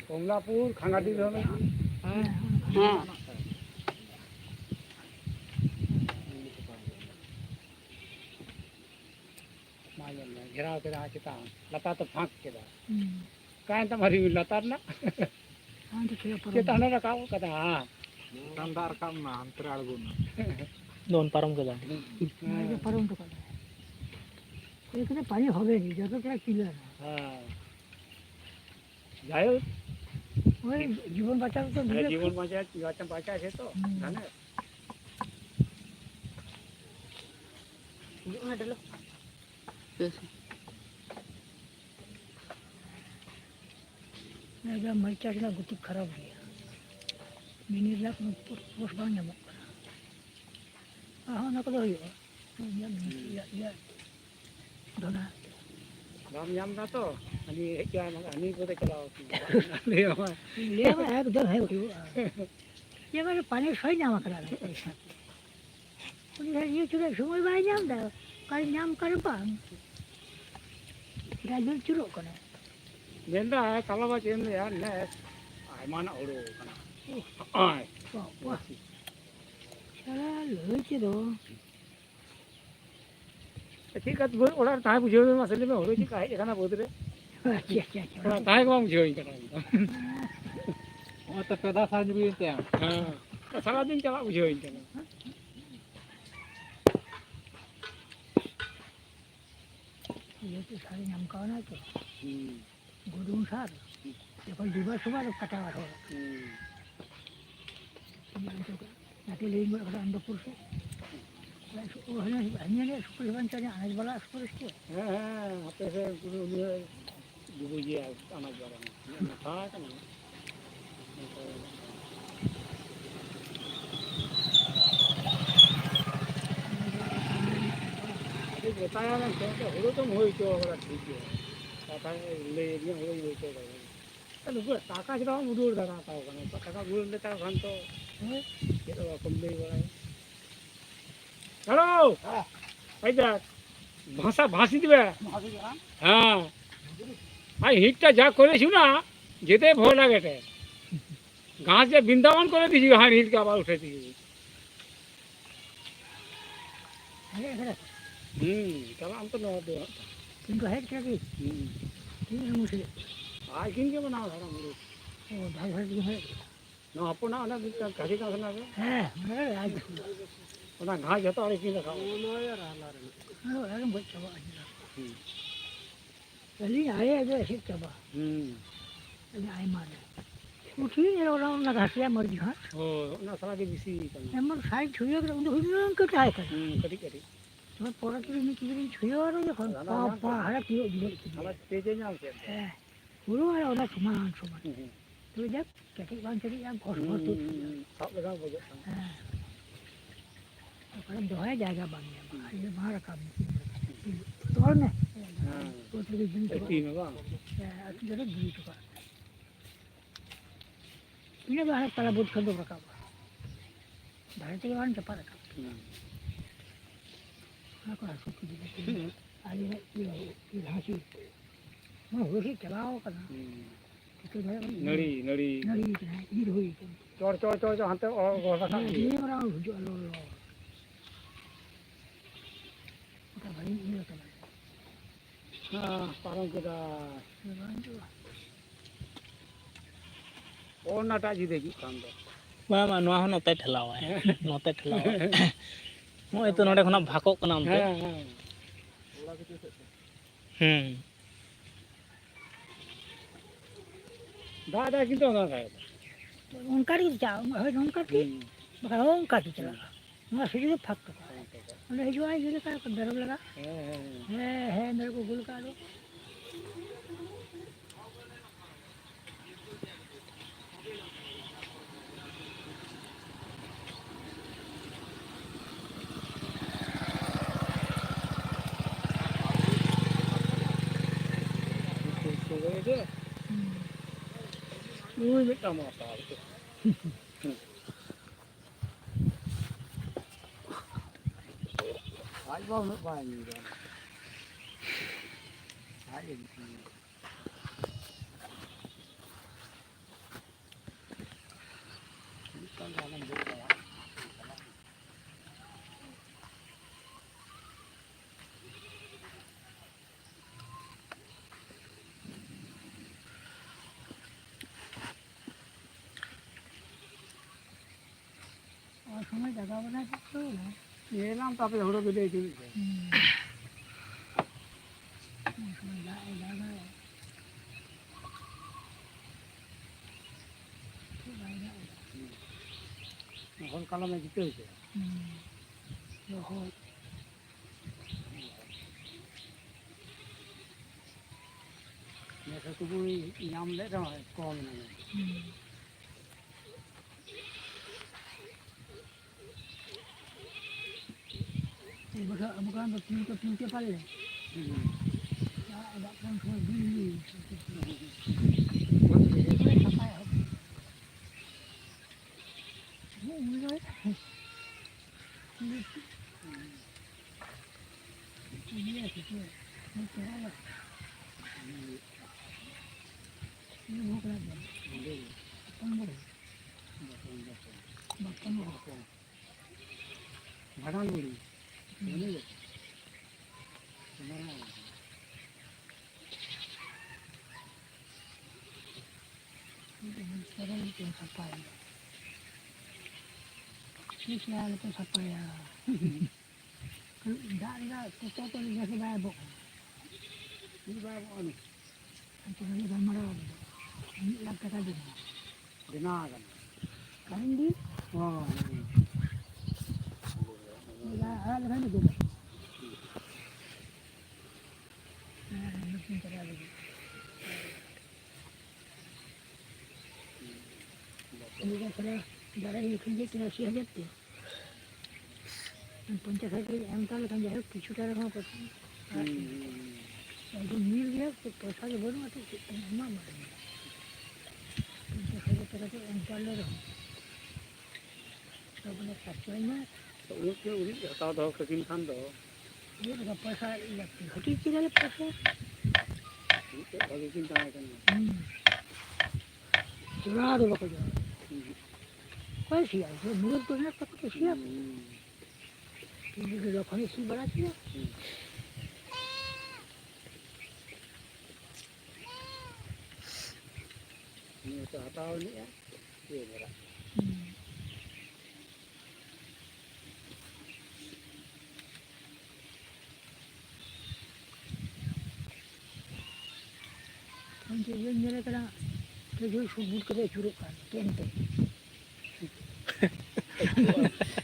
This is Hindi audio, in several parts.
कमलापुर खांगाटी में हाँ घेराव के चिता लता तो फाँक के कहीं तुम्हारी लतार ना चिता ना रखा कदा हाँ तंदार काम ना अंतराल गुना दोन परम के परम तो कर এখানে পানি হবে না যতটা ক্লিয়ার হ্যাঁ যাই হোক ওই জীবন বাঁচানো তো জীবন বাঁচাছে তো জানে एकदम मरचा ना गति खराब हो गया मिनी लाख पोस्ट बांग ना हाँ ना करो यो या दोना राम याम ना तो अनि क्या अनि को तो चलाओ ले एकदम है वो ये मेरे पानी सही नाम करा रहा है ये चुरा समय बाय नाम दा कल नाम कर पांग राजू चुरो कने नेंदा है कलावा चेन यार ने आय माना ओरो कना आय वाह चला लोचे दो ठीक है बोल ओड़ा ताय बुझे में मसले में होरो जी काहे एखाना बोद रे अच्छा ताय को बुझे ही करा और तो पैदा साज भी ते हां सारा दिन चला बुझे ही करा ये तो सारे नाम का ना तो गुरुं सार ये पर दिवस सुबह कटा हो नाटे लेन में खड़ा अंदर पुरुष वो है ना अन्य ने सुपर बंचाने अनाज वाला सुपर इसके हां आपे से गुरु ने गुरु जी अनाज वाला था ना बताया ना तो तुम हो तो बड़ा ठीक है पता ले ये हो तो अरे वो टाका जरा उड़ोड़ दाना था कने टाका उड़ोड़ लेता खान तो ये तो कम ले वाला हेलो आइदा भाषा भाषी दिबे हां आई हिटटा जा করেছি না যেতে ভয় লাগেতে ঘাস যে বৃন্দাবন করে দিছি হার হিট का आवाज उठे दिए चला हम तो ना दो किनको है क्या की ठीक है मुझे आज किन के बनाओ सारा मुझे ओ भाई भाई है ना अपना ना घाटी का खाना है मैं आज ना घास जतो और किन खाओ हां एकदम बहुत चबा पहले आए जो ऐसे चबा आए मारे उठी ये लोग ना घासिया मर गया ओ ना सारा के बिसी हमर साइड छुइयो के उन के काय कर कटी कटी मैं पोरा के नी की छुइयो और ये पापा हरा की हमारा तेजे ना से है गुरु है और समान तो जब कैसे बांध चली या घोष घोष तो सब लगा बजे हां पर दोहे जाएगा बांधने ये बाहर काम तो ने हां तो दिन तो तीन बा जरा दी तो ये बाहर पड़ा बहुत खंडो रखा भारत के वाहन चपा रखा को सुखी दी आगे ये हासी मैं होशी चलाओ करना तो नड़ी नड़ी नड़ी ये हुई चोर चोर चोर हाथ और गोसा खा ये बड़ा जो लो तो भाई ये तो हां पारों के दा और नाटा जी देखी काम दो मा नवा हो नते ठलावा नते ठलावा मोय तो नोडे खना भाको कना हमते दादा किंतु ना खाए उनका ही जाओ है उनका की बताओ उनका की चला मैं सीधे फक तो उन्हें जो आई ये का डर लगा है मेरे को गुल का दो Ui, biết đâu mà tao phải vào nước bài gì rồi phải gì जगह बना सकते हो ना ये नाम तो आपने होड़ो बिले थी এখন কালামে দিতে হয়েছে মেয়েটুকু নাম লেখা হয় কম নামে bukan pintu paling ada kan semua beli apa ya mulai ini itu itu apa ini bukan apa bapak ভাড়া বলি sekarang itu sampai ini siapa itu sampai ya enggak kita tuh lihat sudah bu ini bae anu itu ini gambar ini lagi tadi dinagan kan di oh ya ada kan itu mungkin terlalu ini kan sudah darah ini kerja kena sihat tu panchayat के एमकाल kan जाए किछु तरह का कुछ तो मिल गया तो पैसा के बनवा तो ना मार पंचायत के तरह से एमकाल ले रहो तो अपने सच्चाई में तो उनके उरी हटा दो किन खान दो ये तो पैसा घटी की ले पैसा उनके आगे चिंता है करना चुरा दो को जो कोई सी है जो मुझे तो ना पता सी है ये जो रखने सी बड़ा सी है ये तो हटाओ नहीं है ये मेरा Nanti dia nyala kena kerja subur kerja curug kan, kente.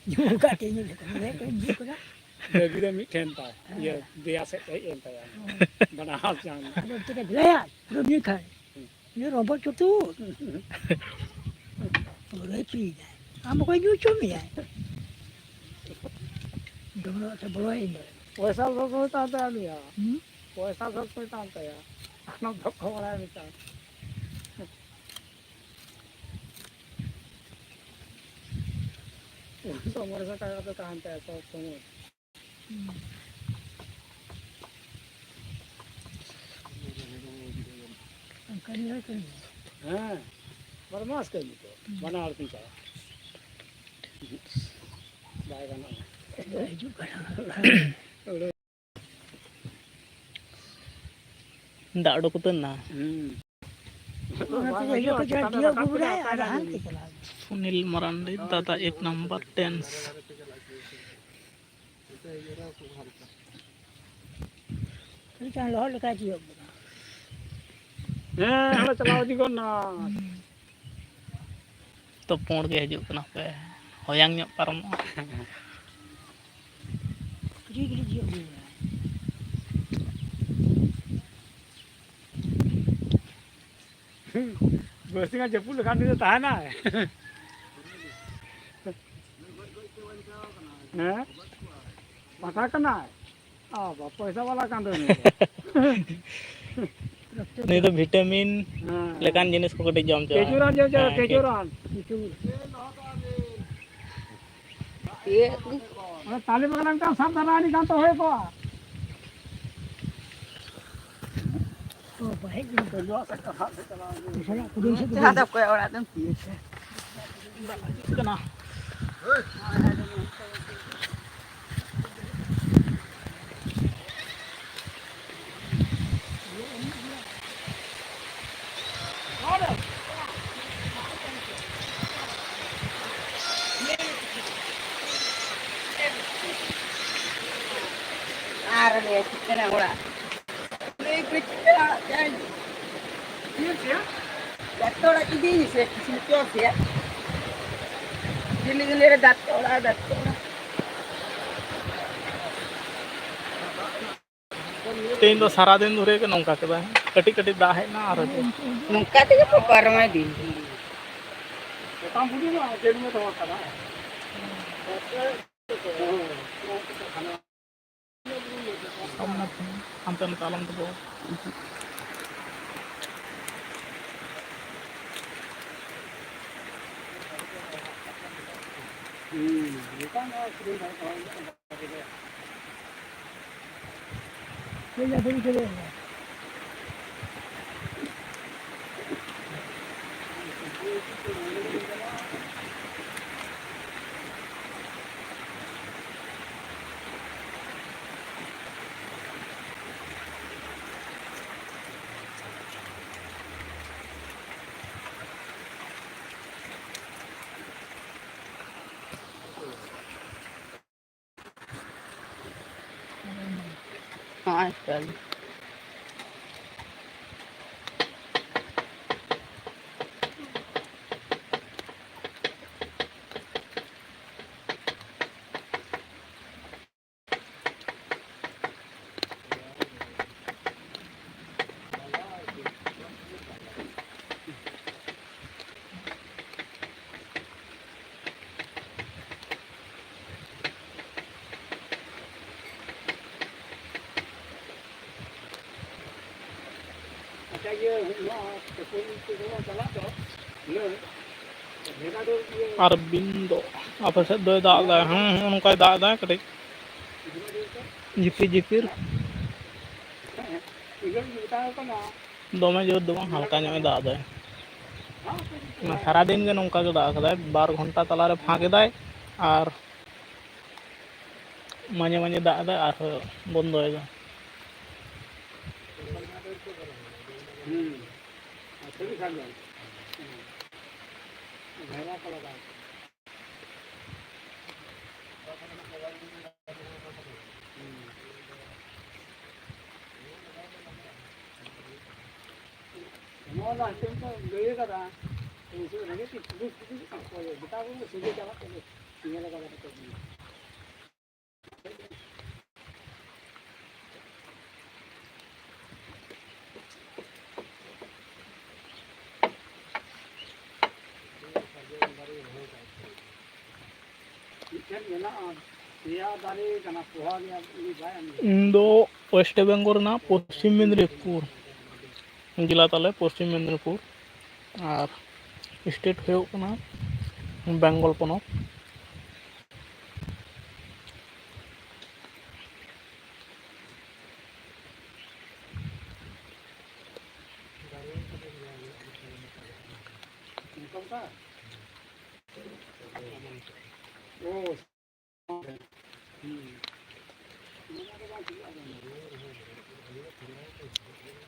Jumpa kat ini kan, mereka jumpa kan. dia bila mik tenta ya dia set enta ya bana hal jang Ada kita gelaya, belum ni kan. Ini robot cutu. Boleh pilih. Kamu kau nyuci ni ya. Dulu saya bawa ini. पैसा सब होता था लिया Hmm? पैसा सब होता था या ना धक्का वाला है बेटा तो हमारे साथ आया तो कहाँ पे ऐसा समझ Kali lah kan. हाँ बदमाश कर ली तो बना और पीछा जाएगा ना Juga. दाड़ को तो ना Nanti dia kerja dia berbudaya ada hanti kalau. Sunil Marandi दादा 1 नंबर टेंस Kita lohor lekat dia. हाँ हमें चलाओ जी को ना तो पोड़ के हजू कना पे होयांग ᱧᱚᱜ ᱯᱟᱨᱚᱢᱚᱜᱼᱟ Kiri dia berbudaya. बस का जपूल खाने से ताना है हैं पता करना है पैसा वाला कांदो नहीं नहीं तो विटामिन हाँ लेकान जिनिस को कटे जम चाहे केजुरान जो केजुरान Itu. अरे ताली बगलन का सब दरानी का तो है को Oh baik juga. जो सकता हाथ से चला Misalnya kudu itu. Hadap ko orang tu. कना ᱠᱟᱱᱟ ᱚᱲᱟᱜ ᱞᱟᱹᱭ ᱠᱟᱹᱡ ᱰᱟᱠᱛᱚᱨ ᱚᱲᱟᱜ ᱤᱫᱤᱧ ᱥᱮ ᱠᱤᱥᱤ ᱥᱮ ᱫᱤल्ᱞᱤ ᱫᱤल्ᱞᱤ ᱨᱮ ᱰᱟᱠᱛᱚᱨ ᱚᱲᱟᱜ तेन दो सारा दिन धरे के नौका के कटी कटी दा हेना और नौका तेगे को पारमाय दिन काम बुझी ना जेल में तो होता ना हम तो निकालम तो हाँ चल अच्छा ये तो कोई तो चला तो ये भेगा दो ये अरबिंदो आप से दो दाग दा उनका दाग दा कटे जिपिर जिपिर इधर बताओ का ना दोमे जो दो हल्का ᱧᱚᱜ दाग दा सारा दिन के नौका के दाग दा 12 घंटा तला रे फाँके दाय और माझे माझे दाग दा और बंद होय दा अच्छा भी खा लो भेगा पड़ा ना सिंपल गए करा तो उसे लगे कि बता वो सीधे जावा तो सीधे लगा तो इंदो वेस्ट बेंगल ना पश्चिम मेदिनीपुर जिला ताले पश्चिम मेदिनीपुर और स्टेट हुयो कना बेंगल पोनोत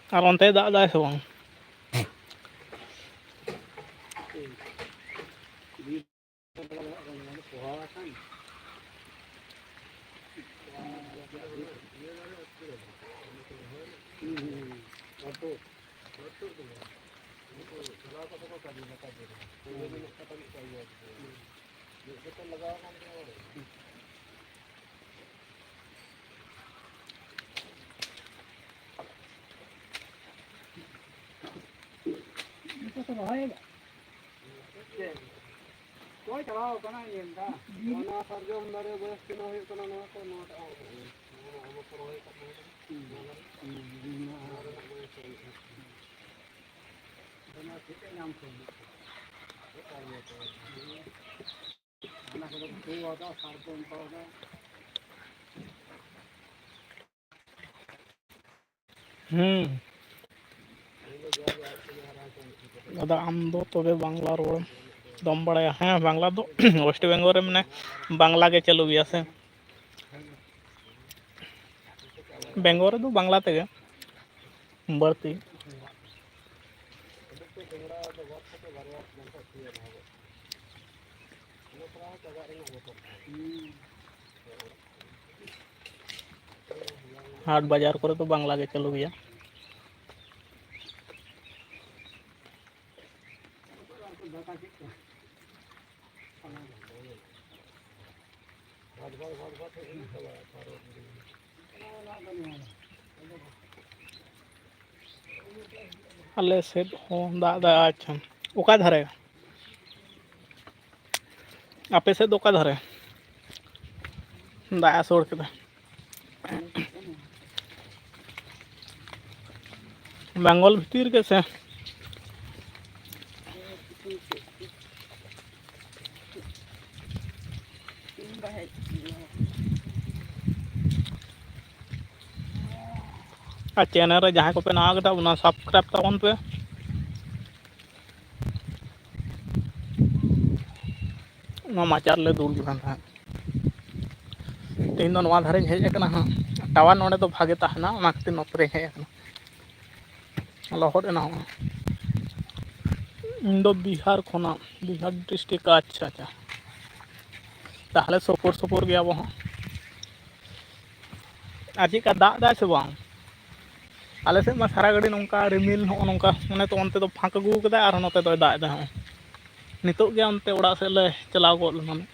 और अंते दाग दाय से बांग कोई चलाओ कना ये का ना सरजम दारे बस के हो कना ना को नोट आओ हम पर होय बना ठीक है नाम से ना को तो होता सरजम पादा दादा आम दो तबे बांग्ला रोड दम बड़ा हाँ बांग्ला दो वेस्ट बेंगल रे मने बांग्ला के चलू गया से बेंगल रे दो बांग्ला तेगे बढ़ती हाट बाजार करे तो बांग्ला के चलू गया। अले सेद हो दादा दा। अच्छा ओका धरे आपे से ओका धरे दाया सोड़ के बेंगल भीतर के से आ चैनल रे जहां को पे नाव कटा उना सब्सक्राइब ताबन पे उना माचार ले दूर जुहान था तीन दिन धारे हेज एकना हां टावर नोडे तो भागे ताहना उना खातिर नोतरे हे लहट एना इंदो बिहार खोना बिहार डिस्ट्रिक्ट। अच्छा अच्छा ताहले सपोर सपोर गया वो आज का दा से बांग आले से मा सारा गड़ी नोंका रिमिल हो नोंका माने तो अंते तो फांक अगू कदा और नोते तो दा दा नितो गया अंते ओड़ा से ले चलाव गो माने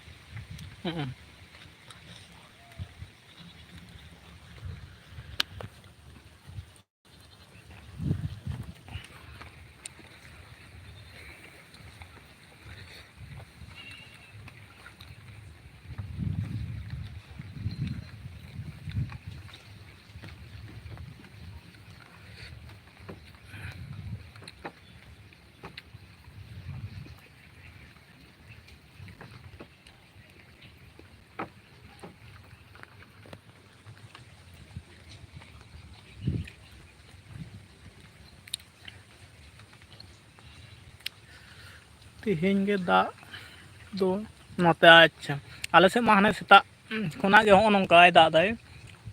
तिहिन के दा दो नोते। अच्छा आले से मा हने सेता खोना गे हो नोंका दा दाय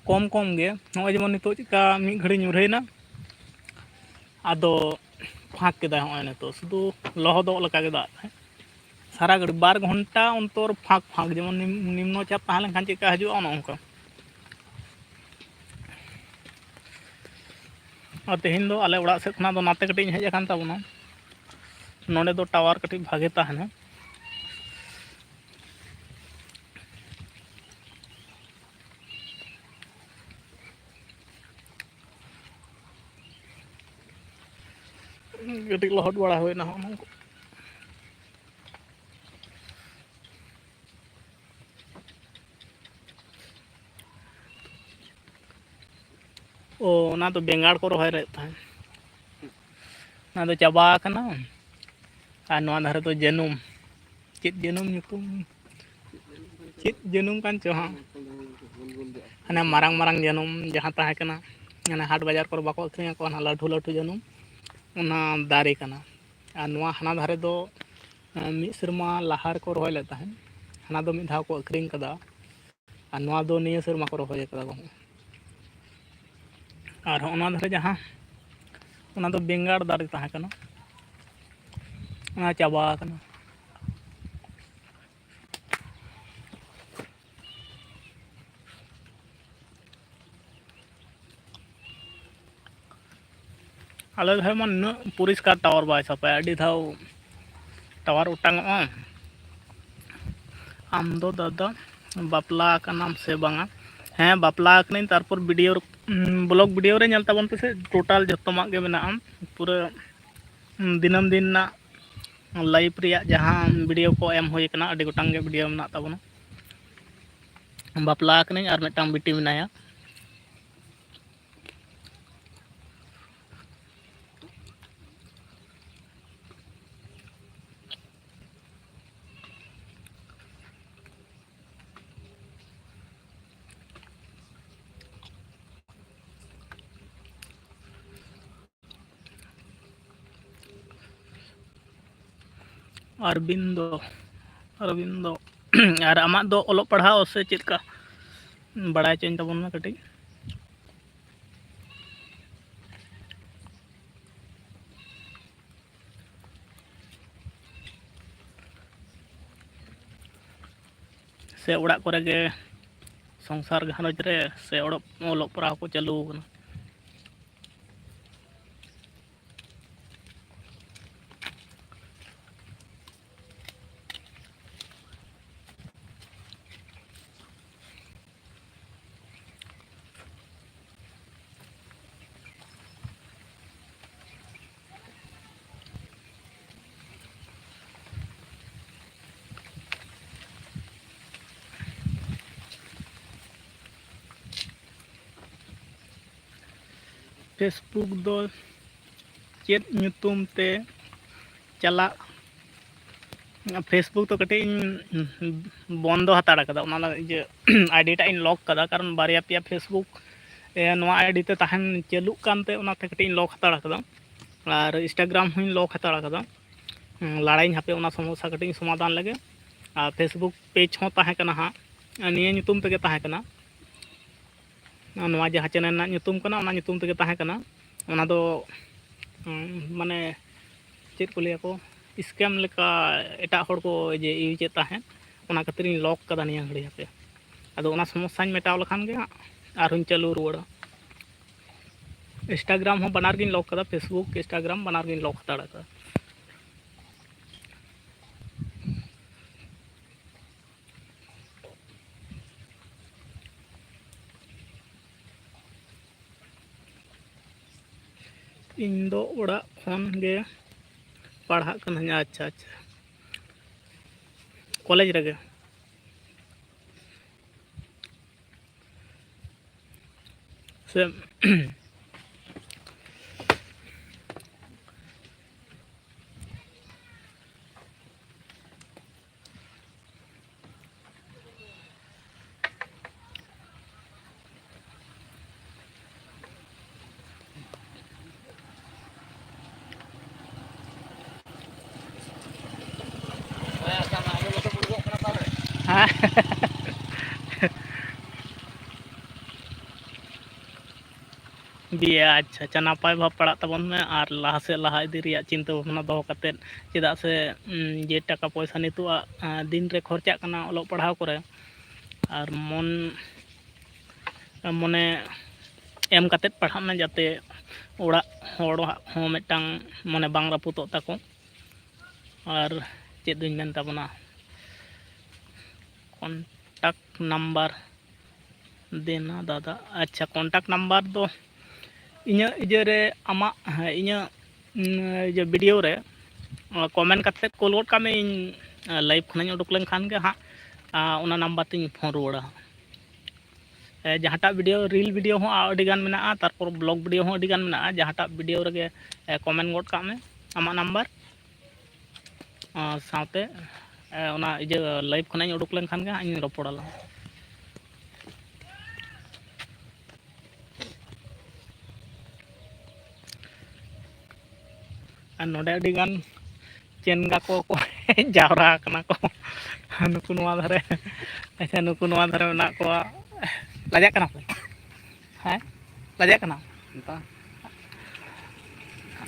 कम कम गे नय जेमन नितो चिका मी घड़ी ᱧᱩᱨᱦᱟᱹᱭᱱᱟ आदो फाँक के दा हो नितो शुधु लहदो लका के दा सारा घड़ी 2 घंटा अंतर फाँक फाँक जेमन निम्न चाप ताहले खान चिका हजु नोंका और तेहिन दो आले ओड़ा से खना दो नाते कटी हेज अकान ताबना नोडे दो टावर कटी भागे ताहना कटी लहट बड़ा होइना हो ओ ना तो बेंगाड़ को रोहय रे था ना तो चाबा कना आ नवा धारे तो जनुम चित जनुम nyutum चित जनुम कान चो हां हने मारंग मारंग जनुम जहां ताहे कना हने हाट बाजार पर बाको अखरिया को ना लाठू लाठू जनुम उना दारे कना आ नवा हना धारे दो मी शर्मा लाहार को रोहय ले ताहे हना दो मी धाव को अखरिंग कदा आ नवा दो निया शर्मा को रोहय कदा को और उना धारे जहां उना दो बेंगाड़ दारे ताहे कना उना चाबा कना आले धारे मन परिष्कार टावर बाय सपाय अडी धाव टावर उटांग आम दो दादा बापला कनाम से बांगा हैं बापला कने तारपर वीडियो ब्लॉग वीडियो रे नेल ताबन पे टोटल जतमा के मेना पूरा दिनम दिन ना लाइव रिया जहां वीडियो को एम होय कना अडी गोटांग के वीडियो मेना ताबना बापला कने और मेटांग बिटी मेनाया अरविंदो अरविंदो और आमा दो ओलो पढ़ाओ से चिका बड़ा चेंज तबन में कटी से उड़ा करे गे संसार घारज रे से ओलोग पढ़ाव को चालू कना। फेसबुक दो चेत ᱧᱩᱛᱩᱢ ᱛᱮ ᱪᱟᱞᱟᱜ फेसबुक तो कटी बंदो हताड़ कदा ओना इजे आईडी टा इन लॉक कदा कारण बारिया पिया फेसबुक नवा आईडी ते तहन चालू कानते ओनाते कटी इन लॉक हताड़ कदा और इंस्टाग्राम हुई लॉक हताड़ कदा लड़ाई हापे ओना समस्या कटी समाधान लगे और फेसबुक पेज हो ताहे कना हा निये ᱧᱩᱛᱩᱢ तेगे ताहे कना नवा जहाँ चैनल ना ᱧᱩᱛᱩᱢ कना ओना ᱧᱩᱛᱩम तेगे ताहे कना ओना दो माने चेत को लिया को स्कैम लेका एटा हड़ को जे यूज ताहें ओना खातिर लॉक कदा निया घड़ी पे अदो ओना समस्या मेटाव लखान गे आर चालू रुवाड़ा। इंस्टाग्राम हो बनार गिन लॉक कदा फेसबुक इंस्टाग्राम बनार गिन लॉक हताड़ा कदा। इन दो ओड़ा खन गे पढ़ा कना। अच्छा अच्छा कॉलेज रगे से हाँ दिया अच्छा अच्छा नपाय भाव पड़ा तबन में और लहा से लहा इदी रिया चिंता भावना दो कते चेदा से जे टाका पैसा नितुआ दिन रे खर्चा कना ओलो पढ़ाव करे और मन मने एम कते पढ़ा में जाते ओड़ा होड़ हो मिटांग मने बांग रापुतो ताको और चेद दुñ मेन ताबना कॉन्टैक्ट नंबर देना दादा। अच्छा कॉन्टैक्ट नंबर दो इña इजरे आमा इña जो वीडियो रे कमेंट करते कोल गोट कामे इन लाइव खनाñ उडुक लेन खान गे हा ओना नंबर तिन फोन रुवाड़ा। जहाँटा वीडियो रील वीडियो हो अडी गान मेना तारपर ब्लॉग वीडियो हो अडी गान मेना जहाँटा वीडियो रे कमेंट गोट कामे आमा नंबर साथे ओना इजे लाइव खनाñ उडुक लेन खान गे इन रपड़ाला। नोडे अडी गान चेनगा को जावरा कना को नुकु नवा धारे। अच्छा नुकु नवा धारे मेना को लजा कना पे हैं लजा कना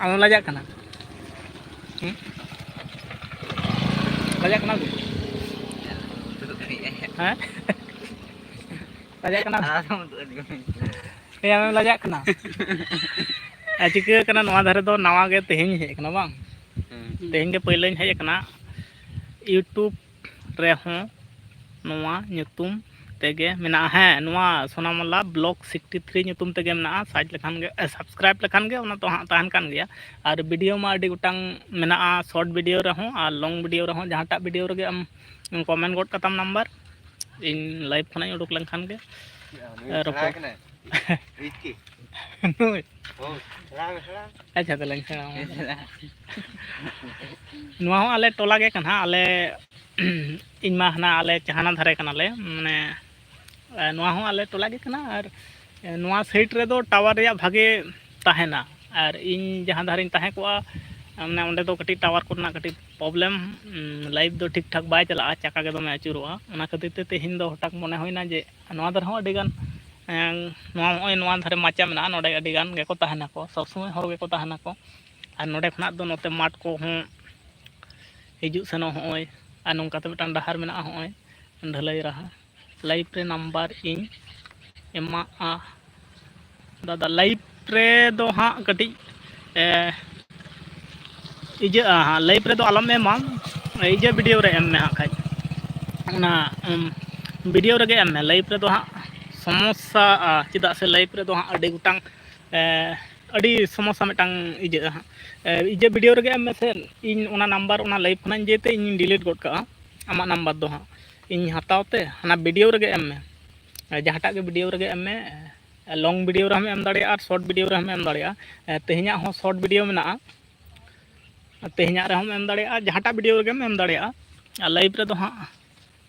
आम लजा कना लजा कना हैं लजा कना आम लजा कना चिका कना नवा धारे दो नवा गे तेहेñ हेज कना बांग तेहेñ गे पहिलेñ हेज कना यूट्यूब रे हो नवा ᱧᱩᱛᱩᱢ तेगे मेना है नवा सोनामला ब्लॉग 63 ᱧᱩᱛᱩᱢ तेगे मेना सर्च लेखान गे सब्सक्राइब लेखान गे ओना तो हाँ तहन कान गया और वीडियो मा अडी गोटांग मेना शॉर्ट वीडियो रे हो और लॉन्ग वीडियो रे हो जहाँटा वीडियो रे am कमेंट गोट कताम नंबर इन लाइव खनाñ उडुक लेखान गे रपो अच्छा तो लंग नुआ हो आले टोला गे कना आले इनमा हना आले चहाना धारे कना ले माने नुआ हो आले टोला गे कना और नुआ साइड रे दो टावर रे भागे ताहेना और इन जहां धारे ताहे को माने ओंडे दो कटी टावर कोना कटी प्रॉब्लम लाइव दो ठीक ठाक बाय चला चाका गे दमे अचुरोआ ओना खातिर ते तेहिन दो हटाक मने होइना जे नुआ दर हो अडी गान नुआ धारे माचा मेना नोडे अडी गान गे को ताहेना को सब समय हर गे को ताहेना को और नोडे खना दो नोते माट को हो हिजु सनो होय और नोंका ते मिटान डहार मेना होय ढलई रहा लाइव रे नंबर इन एमा दादा लाइव रे दो हाँ कटी इजे हाँ लाइव रे दो आलम एमा इजे वीडियो रे एम में हाँ खाई ना वीडियो रे एम में लाइव रे दो हाँ समस्या चेदा से लाइव रे दो हाँ अड़ी गुटांग अड़ी समस्या मिटांग इजे हाँ इजे वीडियो रे एम में से इन ओना नंबर ओना लाइव खना जेते इन डिलीट गोट का आमा नंबर दो हाँ इन हतावते हना वीडियो रे एम में जहाँटा के वीडियो रे एम में लॉन्ग वीडियो रे हम एम दाड़े और शॉर्ट वीडियो रे हम एम दाड़े तेहना हो शॉर्ट वीडियो में तेहना रे हम एम दाड़े जहाँटा वीडियो रे एम दाड़े लाइव रे दो हाँ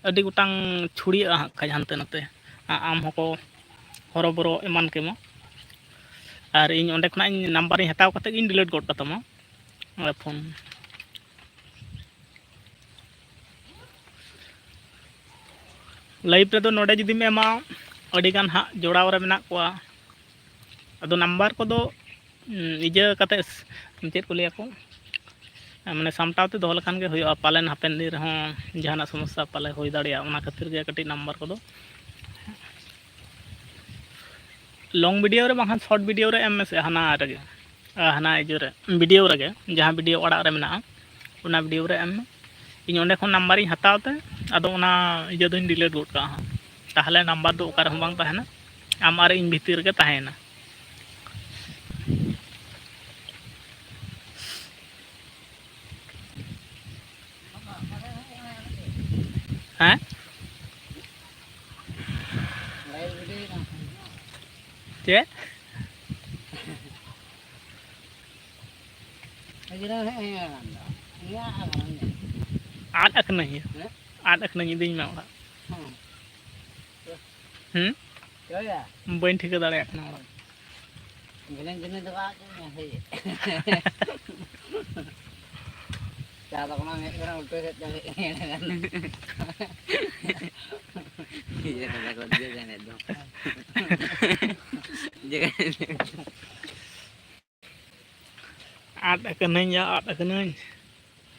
अड़ी गोटांग छुड़ी हाँ खाज हानते नाते आम होको हरबरो एमान केमा और इन ओंडे खना नंबर इन हताव कते इन डिलीट गोट कतमा फोन लाइव रे दो नोडे जुदी में एमा अड़ी गान हाँ जोड़ाव रे मेना कोआ अदो नंबर को दो इजे कते चेत को लिया को माने सामटावते दोहल खान के होयो पालन हापेन दिन रहो जहाना समस्या पाले होई दाड़िया ओना खातिर गे कटी नंबर को दो लॉन्ग वीडियो रे बाहान शॉर्ट वीडियो रे एम से हाना रे हाना इजे रे वीडियो रे जहां वीडियो ओड़ा रे मेना ओना वीडियो रे एम इन ओंडे खन नंबर इन हतावते अदो ओना इजे दोन डिलीट गोट का हां ताहले नंबर दो ओकार हम बांग ताहेना आम आर इन भीतर के ताहेना हैं चे आद अखना ही दिन में ओड़ा बन ठिका दाड़े अखना ओड़ा आद अखना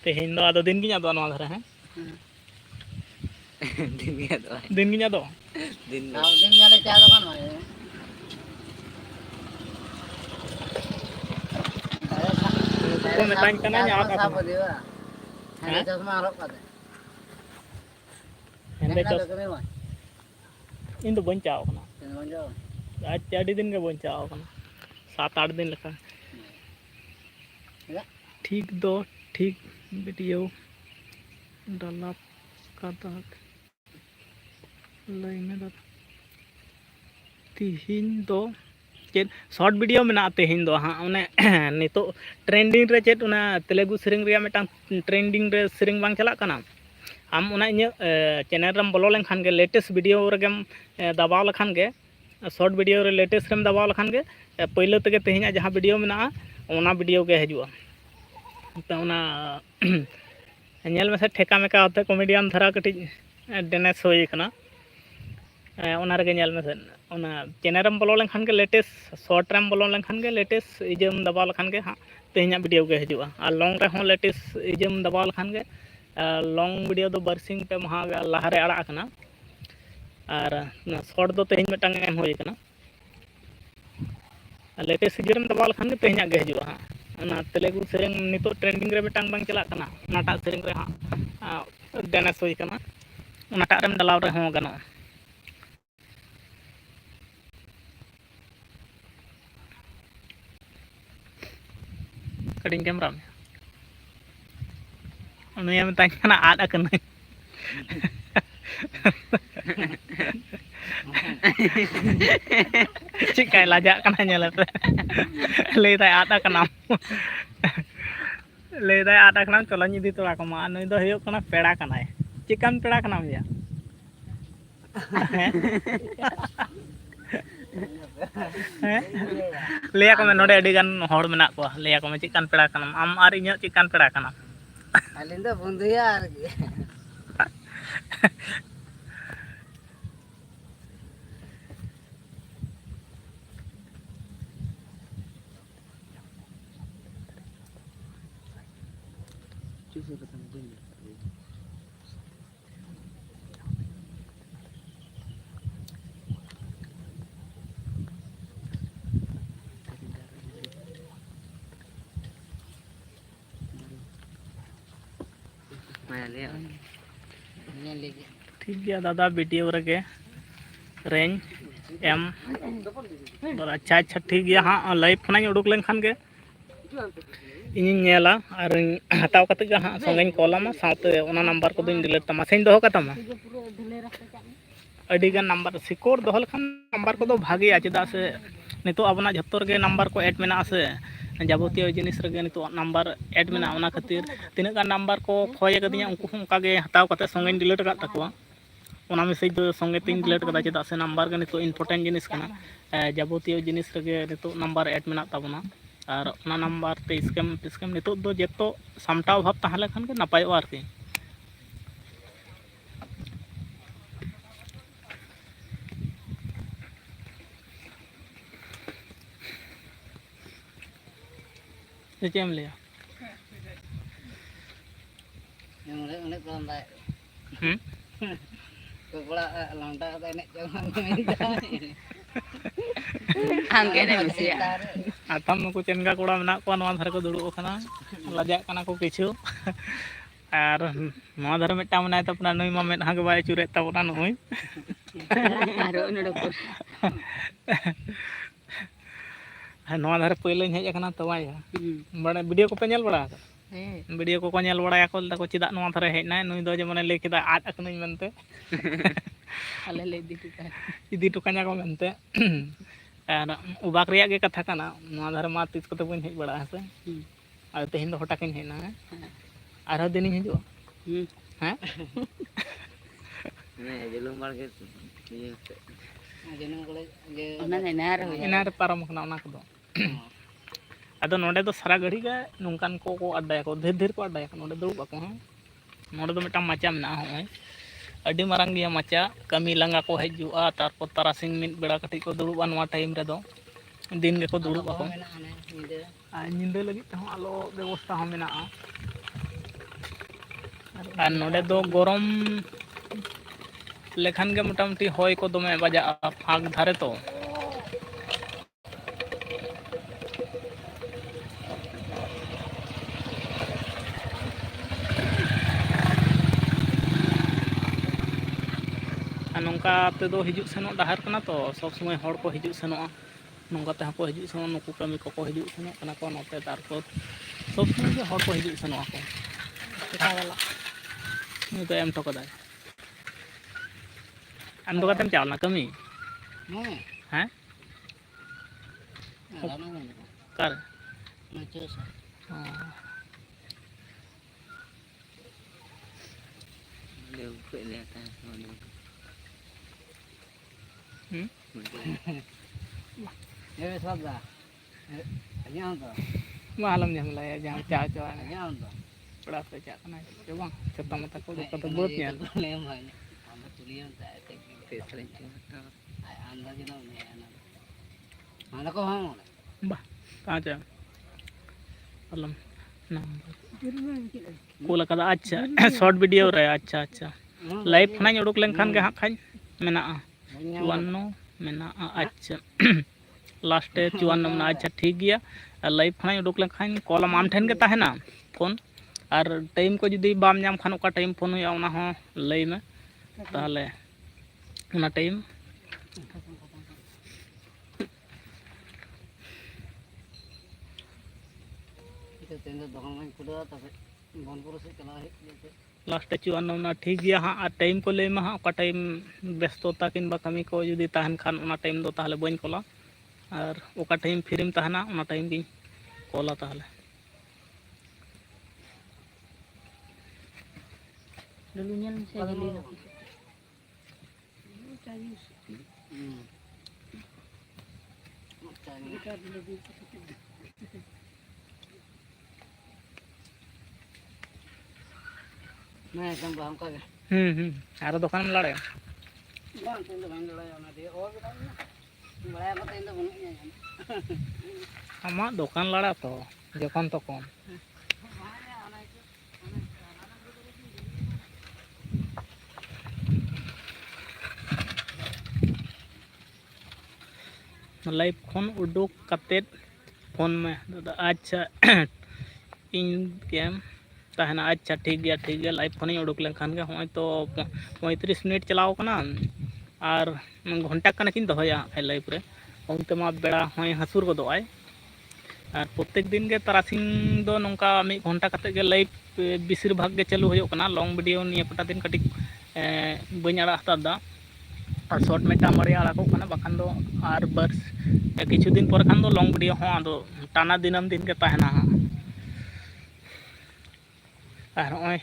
तेहन दो आदो दिन की आदो नवा धरे हैं दिन की आदो को मेतान कना आद अखना हेंदे चस इन दो बन चाव कना आज आड़ी दिन के बन चाव कना 7-8 दिन लका ठीक दो ठीक वीडियो डाला कदा लई में दा तिहिन दो चेत शॉर्ट वीडियो में तेहन दो हाँ उन्हें नितो ट्रेंडिंग रे चेत उना तेलुगु सेरिंग रे मिटांग ट्रेंडिंग रे सेरिंग बांग चला कना आम उना इन चैनल रम बोलो लेखान के लेटेस्ट वीडियो रेगम दबाव लखान के शॉर्ट वीडियो रे लेटेस्ट रेम दबाव लखान के पहले तक तेहना जहाँ वीडियो में ओना वीडियो के हजुआ तो उना नेल में से ठेका मेका होते कॉमेडियन धरा कटी डेनेस होई कना ओना रे नेल में से ओना चैनल रम बोलो लेखान के लेटेस्ट शॉर्ट रम बोलो लेखान के लेटेस्ट इजम दबाव लखान के हाँ तेहना वीडियो के हजुआ और लॉन्ग रे हों लेटेस्ट इजम दबाव लखान के लॉन्ग वीडियो दो बरसिंग पे महा लहारे आड़ा कना और शॉर्ट दो तेहन मिटांग एम होई कना लेटेस्ट सीजन दबाव लखान के तेहना के हजुआ हाँ ओना तेलुगु सेरिंग नितो ट्रेंडिंग रे मिटांग बांग चला कना ओनाटा सेरिंग रे हाँ डेनेस होई कना ओनाटा रेम दलाव रे हों गनो कटिंग कैमरा में उन्हें में तांग कना आद अकना चिकाय लाजा कना नेला पे ले ताय आद अकना ले ताय आद अकना चलो निदि तोड़ा को मा नई दो हयो कना पेड़ा कनाय चिकन पेड़ा कना मिया लिया को में नोडे अडी गान हड़ मेना को लिया को में चिकन पेड़ा कना आम आर इᱧ चिकन पेड़ा कना अलिंदा बंधुया ठीक गया दादा वीडियो रगे रेंज एम और अच्छा अच्छा ठीक गया हाँ लाइव खाना उडुक लेन खान के ᱤᱧᱤᱧ ᱧᱮᱞᱟ ᱟᱨ ᱦᱟᱛᱟᱣ ᱠᱟᱛᱮ ᱜᱮ ᱦᱟᱸᱜ ᱥᱚᱸᱜᱮᱧ ᱠᱚᱞᱟᱢᱟ ᱥᱟᱶᱛᱮ ᱚᱱᱟ ᱱᱟᱢᱵᱟᱨ ᱠᱚᱫᱚᱧ ᱰᱤᱞᱤᱴ ᱛᱟᱢᱟ ᱥᱮᱧ ᱫᱚᱦᱚ ᱠᱟᱛᱟᱢᱟ ᱟᱹᱰᱤᱜᱟᱱ ᱱᱟᱢᱵᱟᱨ ᱥᱤᱠᱚᱨ ᱫᱚᱦᱚ ᱞᱮᱠᱷᱟन ᱱᱟᱢᱵᱟᱨ ᱠᱚᱫᱚ ᱵᱷᱟᱜᱮᱭᱟ ᱪᱮᱫᱟᱜ ᱥᱮ ᱱᱤᱛᱚᱜ ᱟᱵᱚᱱᱟᱜ ᱡᱷᱚᱛᱚ ᱨᱮᱜᱮ ᱱᱟᱢᱵᱟᱨ ᱠᱚ ᱮᱰ ᱢᱮᱱᱟᱜᱼᱟ ᱥᱮ ᱡᱟᱵᱚᱛᱤᱭᱚ ᱡᱤᱱᱤᱥ ᱨᱮᱜᱮ ᱱᱤᱛᱚᱜ ᱱᱟᱢᱵᱟर ᱮᱰ ᱢᱮᱱᱟᱜᱼᱟ ᱚᱱᱟ ᱠᱷᱟᱹᱛᱤᱨ ᱛᱤᱱᱟᱹᱜ ᱜᱟᱱ ᱱᱟᱢᱵᱟर ᱠᱚ ᱠᱷᱚᱭ ᱟᱠᱟᱫᱤᱧᱟ ᱩᱱᱠᱩ ᱦᱚᱸ ᱚᱱᱠᱟ ᱜᱮ ᱦᱟᱛᱟᱣ ᱠᱟᱛᱮ ᱥᱚᱸᱜᱮᱧ ᱰᱤᱞᱤᱴ ᱟᱠᱟᱫ ᱛᱟᱠᱚᱣᱟ ᱚᱱᱟ ᱢᱮᱥᱮᱡ ᱫᱚ ᱥᱚᱸᱜᱮ ᱛᱮᱧ ᱰᱤᱞᱤᱴ ᱠᱟᱫᱟ ᱪᱮᱫᱟᱜ ᱥᱮ ᱱᱟᱢᱵᱟर ᱜᱮ ᱱᱤᱛᱚᱜ ᱤᱢᱯᱚᱨᱴᱮᱱᱴ ᱡᱤᱱᱤस ᱠᱟᱱᱟ ᱡᱟᱵᱚᱛᱤᱭᱚ ᱡᱤᱱᱤस ᱨᱮᱜᱮ ᱱᱤᱛᱚᱜ ᱱᱟᱢᱵᱟर ᱮᱰ ᱢᱮᱱᱟᱜ ᱛᱟᱵᱚᱱᱟ ᱟᱨ ᱚᱱᱟ ᱱᱟᱢᱵᱟर ᱛᱮ স্ক্যাম ᱱᱤᱛᱚᱜ ᱫᱚ ᱡᱚᱛᱚ ᱥᱟᱢᱴᱟᱣ ᱵᱷᱟᱵ ᱛᱟᱦᱮᱸ ᱞᱮᱠᱷᱟᱱ ᱜᱮ ᱱᱟᱯᱟᱭᱚᱜᱼᱟ ᱟᱨᱠᱤ ᱪᱮᱫ ᱮᱢ ᱞᱟᱹᱭᱟ ᱟᱛᱟᱢ ᱱᱩᱠᱩ ᱪᱮᱱᱜᱟ ᱠᱚᱲᱟ ᱢᱮᱱᱟᱜ ᱠᱚᱣᱟ ᱱᱚᱣᱟ ᱫᱷᱟᱨᱮ ᱠᱚ ᱫᱩᱲᱩᱵ ᱟᱠᱟᱱᱟ ᱞᱟᱡᱟᱜ ᱠᱟᱱᱟ ᱠᱚ ᱠᱤᱪᱷᱩ ᱟᱨ ᱱᱚᱣᱟ ᱫᱷᱟᱨᱮ ᱢᱤᱫᱴᱟᱝ ᱢᱮᱱᱟᱭ ᱛᱟᱵᱚᱱᱟ ᱱᱩᱭ ᱢᱟ ᱢᱮᱫᱦᱟ ᱜᱮ ᱵᱟᱭ ᱟᱹᱪᱩᱨᱮᱫ ᱛᱟᱵᱚᱱᱟ ᱱᱩᱭ ᱱᱚᱣᱟ ᱫᱷᱟᱨᱮ ᱯᱳᱭᱞᱳᱧ ᱦᱮᱡ ᱟᱠᱟᱱᱟ ᱛᱚ ᱵᱟᱲᱟᱭ ᱵᱷᱤᱰᱤᱭᱳ ᱠᱚᱯᱮ ᱧᱮᱞ ᱵᱟᱲᱟ ᱟᱠᱟᱫᱟ ᱵᱷᱤᱰᱤᱭᱳ ᱠᱚᱠᱚ ᱧᱮᱞ ᱵᱟᱲᱟᱭᱟᱠᱚ ᱞᱮᱫᱟᱠᱚ ᱪᱮᱫᱟᱜ ᱱᱚᱣᱟ ᱫᱷᱟᱨᱮ ᱦᱮᱡ ᱮᱱᱟᱭ ᱱᱩᱭ ᱫᱚ ᱡᱮᱢᱚᱱᱮ ᱞᱟᱹᱭ ᱠᱮᱫᱟ ᱟᱫ ᱟᱠᱟᱱᱟᱹᱧ ᱢᱮᱱᱛᱮ ᱟᱞᱮ ᱞᱮ ᱤᱫᱤ ᱦᱚᱴᱚ ᱠᱟᱹᱧᱟ ᱠᱚ ᱢᱮᱱᱛᱮ ᱟᱨ ᱚᱵᱟᱠ ᱨᱮᱭᱟᱜ ᱜᱮ ᱠᱟᱛᱷᱟ ᱠᱟᱱᱟ ᱱᱚᱣᱟ ᱫᱷᱟᱨᱮ ᱢᱟ ᱛᱤᱥ ᱠᱚᱛᱮ ᱵᱟᱹᱧ ᱦᱮᱡ ᱵᱟᱲᱟᱜᱼᱟ ᱦᱮᱸᱥᱮ ᱟᱨ ᱛᱮᱦᱮᱧ ᱫᱚ ᱦᱚᱴᱟᱛ ᱤᱧ ᱦᱮᱡ ᱮᱱᱟ ᱟᱨᱦᱚᱸ ᱫᱤᱱᱤᱧ ᱦᱤᱡᱩᱜᱼᱟ ᱦᱮᱸ ᱮᱱᱟ ᱨᱮ ᱯᱟᱨᱚᱢ ᱟᱠᱟᱱᱟ ᱚᱱᱟ ᱠᱚᱫᱚ ᱟᱫᱚ ᱱᱚᱰᱮ ᱫᱚ ᱥᱟᱨᱟ ᱜᱷᱟᱹᱲᱤ ᱜᱮ ᱱᱚᱝᱠᱟᱱ ᱠᱚ ᱟᱰᱰᱟᱭᱟᱠᱚ ᱰᱷᱮᱨ ᱠᱚ ᱟᱰᱰᱟᱭᱟᱠᱚ ᱱᱚᱰᱮ ᱫᱩᱲᱩᱵ ᱟᱠᱚ ᱦᱚᱸ ᱱᱚᱰᱮ ᱫᱚ ᱢᱤᱫᱴᱟᱝ ᱢᱟᱪᱟ ᱢᱮᱱᱟᱜᱼᱟ ᱦᱚᱸᱜᱼᱚᱭ ᱟᱹᱰᱤ ᱢᱟᱨᱟᱝ ᱜᱮᱭᱟ ᱢᱟᱪᱟ ᱠᱟᱹᱢᱤ ᱞᱟᱸᱜᱟ ᱠᱚ ᱦᱤᱡᱩᱜᱼᱟ ᱛᱟᱨᱯᱚᱨ ᱛᱟᱨᱟᱥᱤᱧ ᱢᱤᱫ ᱵᱮᱲᱟ ᱠᱟᱹᱴᱤᱡ ᱠᱚ ᱫᱩᱲᱩᱵᱼᱟ ᱱᱚᱣᱟ ᱴᱟᱭᱤᱢ ᱨᱮᱫᱚ ᱫᱤᱱ ᱜᱮᱠᱚ ᱫᱩᱲᱩᱵ ᱟᱠᱚ ᱟᱨ ᱧᱤᱫᱟᱹ ᱞᱟᱹᱜᱤᱫ ᱛᱮᱦᱚᱸ ᱟᱞᱚ ᱵᱮᱵᱚᱥᱛᱷᱟ ᱦᱚᱸ ᱢᱮᱱᱟᱜᱼᱟ ᱟᱨ ᱱᱚᱰᱮ ᱫᱚ ᱜᱚᱨᱚᱢ ᱞᱮᱠᱷᱟᱱ ᱜᱮ ᱢᱳᱴᱟᱢᱩᱴᱤ ᱦᱚᱭ ᱠᱚ ᱫᱚᱢᱮ ᱵᱟᱡᱟᱜᱼᱟ ᱯᱷᱟᱸᱠ ᱫᱷᱟᱨᱮ ᱛᱚ ᱟᱨ ᱱᱚᱝᱠᱟ ᱛᱮᱫᱚ ᱦᱤᱡᱩᱜ ᱥᱮᱱᱚᱜ ᱰᱟᱦᱟᱨ ᱠᱟᱱᱟ ᱛᱚ ᱥᱚᱵ ᱥᱚᱢᱚᱭ ᱦᱚᱲ ᱠᱚ ᱦᱤᱡᱩᱜ ᱥᱮᱱᱚᱜᱼᱟ ᱱᱚᱝᱠᱟ ᱛᱮᱦᱚᱸ ᱠᱚ ᱦᱤᱡᱩᱜ ᱥᱮᱱᱚᱜᱼᱟ ᱱᱩᱠᱩ ᱠᱟᱹᱢᱤ ᱠᱚᱠᱚ ᱦᱤᱡᱩᱜ ᱥᱮᱱᱚᱜ ᱠᱟᱱᱟ ᱠᱚ ᱱᱚᱛᱮ ᱛᱟᱨᱯᱚᱨ ᱥᱚᱵ ᱥᱚᱢᱚᱭ ᱜᱮ ᱦᱚᱲ ᱠᱚ ᱦᱤᱡᱩᱜ ᱥᱮᱱᱚᱜ ᱟᱠᱚ ᱱᱩᱭ ᱫᱚ ᱮᱢ ᱦᱚᱴᱚ ᱠᱟᱫᱟᱭ ᱟᱢ ᱫᱚ ᱚᱠᱟᱛᱮᱢ ᱪᱟᱣ ᱞᱮᱱᱟ ᱠᱟᱹᱢᱤ ᱦᱮᱸ ᱚᱠᱟᱨᱮ ᱢᱟ ᱟᱞᱚᱢ ᱧᱟᱢᱞᱟᱭᱟ ᱡᱟᱦᱟᱸ ᱪᱟ ᱦᱚᱪᱚᱣᱟᱭ ᱯᱮᱲᱟ ᱠᱚ ᱪᱟᱜ ᱠᱟᱱᱟ ᱪᱮ ᱵᱟᱝ ᱪᱷᱟᱛᱟ ᱢᱟᱛᱟ ᱠᱚ ᱩᱰᱩᱠ ᱠᱟᱛᱮ ᱵᱟᱹᱫᱽ ᱧᱮᱞ ᱵᱟ ᱟᱪᱪᱷᱟ ᱟᱞᱚᱢ ᱠᱩᱞ ᱟᱠᱟᱫᱟ ᱟᱪᱪᱷᱟ ᱥᱚᱨᱴ ᱵᱷᱤᱰᱤᱭᱳ ᱨᱮ ᱟᱪᱪᱷᱟ ᱟᱪᱪᱷᱟ ᱞᱟᱭᱤᱵᱷ ᱠᱷᱚᱱᱟᱜ ᱩᱰᱩᱠ ᱞᱮᱱᱠᱷᱟᱱ ᱜᱮ ᱦᱟᱸᱜ ᱠᱷᱟᱡ ᱢᱮᱱᱟᱜᱼᱟ 54 ᱢᱮᱱᱟᱜᱼᱟ ᱟᱪᱪᱷᱟ ᱞᱟᱥᱴ ᱨᱮ 54 ᱢᱮᱱᱟᱜᱼᱟ ᱟᱪᱪᱷᱟ ᱴᱷᱤᱠ ᱜᱮᱭᱟ ᱟᱨ ᱞᱟᱭᱤᱵᱷ ᱠᱷᱚᱱᱟᱜ ᱩᱰᱩᱠ ᱞᱮᱱᱠᱷᱟᱱ ᱠᱚᱞᱟᱢ ᱟᱢ ᱴᱷᱮᱱ ᱜᱮ ᱛᱟᱦᱮᱱᱟ ᱯᱷᱳᱱ ᱟᱨ ᱴᱟᱭᱤᱢ ᱠᱚ ᱡᱩᱫᱤ ᱵᱟᱢ ᱧᱟᱢ ᱠᱷᱟᱱ ᱚᱠᱟ ᱴᱟᱭᱤᱢ ᱯᱷᱳᱱ ᱦᱩᱭᱩᱜᱼᱟ ᱚᱱᱟ ᱦᱚᱸ ᱞᱟᱹᱭ ᱢᱮ ᱛᱟᱦᱚᱞᱮ ᱚᱱᱟ ᱴᱟᱭᱤᱢ लास्ट 54 ᱚᱱᱟ ᱴᱷᱤक ᱜᱮᱭᱟ ᱦᱟᱸᱜ ᱟᱨ ᱴᱟᱭᱤᱢ ᱠᱚ ᱞᱟᱹᱭ ᱢᱟ ᱦᱟᱸᱜ ᱚᱠᱟ ᱴᱟᱭᱤᱢ ᱵᱮᱥᱛᱚᱛᱟ ᱠᱤᱝᱵᱟ ᱠᱟᱹᱢᱤ ᱠᱚ ᱡᱩᱫᱤ ᱛᱟᱦᱮᱱ ᱠᱷᱟᱱ ᱚᱱᱟ ᱴᱟᱭᱤᱢ ᱫᱚ ᱛᱟᱦᱚᱞᱮ ᱵᱟᱹᱧ ᱠᱚᱞᱟ ᱟᱨ ᱚᱠᱟ ᱴᱟᱭᱤᱢ ᱯᱷᱤᱨᱤᱢ ᱛᱟᱦᱮᱱᱟ ᱚᱱᱟ ᱴᱟᱭᱤᱢ ᱜᱤᱧ ᱠᱚᱞᱟ ᱛᱟᱦᱚᱞᱮ Dulu nyel saya beli lagi. Nah, kan paham kagak? Ada dokan melare? Bang, itu bang lare ona dia. Oh, mulai apa itu bunyinya? Ama dokan lare to, jokon tokon. Live phone उडुक कतेत फोन में दादा अच्छा इन गेम तहना अच्छा ठीक गया लाइव खन उडुक लेखान गे होय तो 35 मिनट चलाव कना और घंटा कना किन दहोया लाइव रे उनते मा बेड़ा होय हसुर गदोय और प्रत्येक दिन के तरासिंग दो नोंका 1 घंटा कते गे लाइव बेसिर भाग गे चालू होयो कना लॉन्ग वीडियो निया पटा दिन कटी बኝ आड़ा हता दा और शॉर्ट मेटा बारिया आड़ा को कना बखान दो और बस किछु दिन पर खान दो लॉन्ग वीडियो हो आदो टाना दिनम दिन के तहना और होय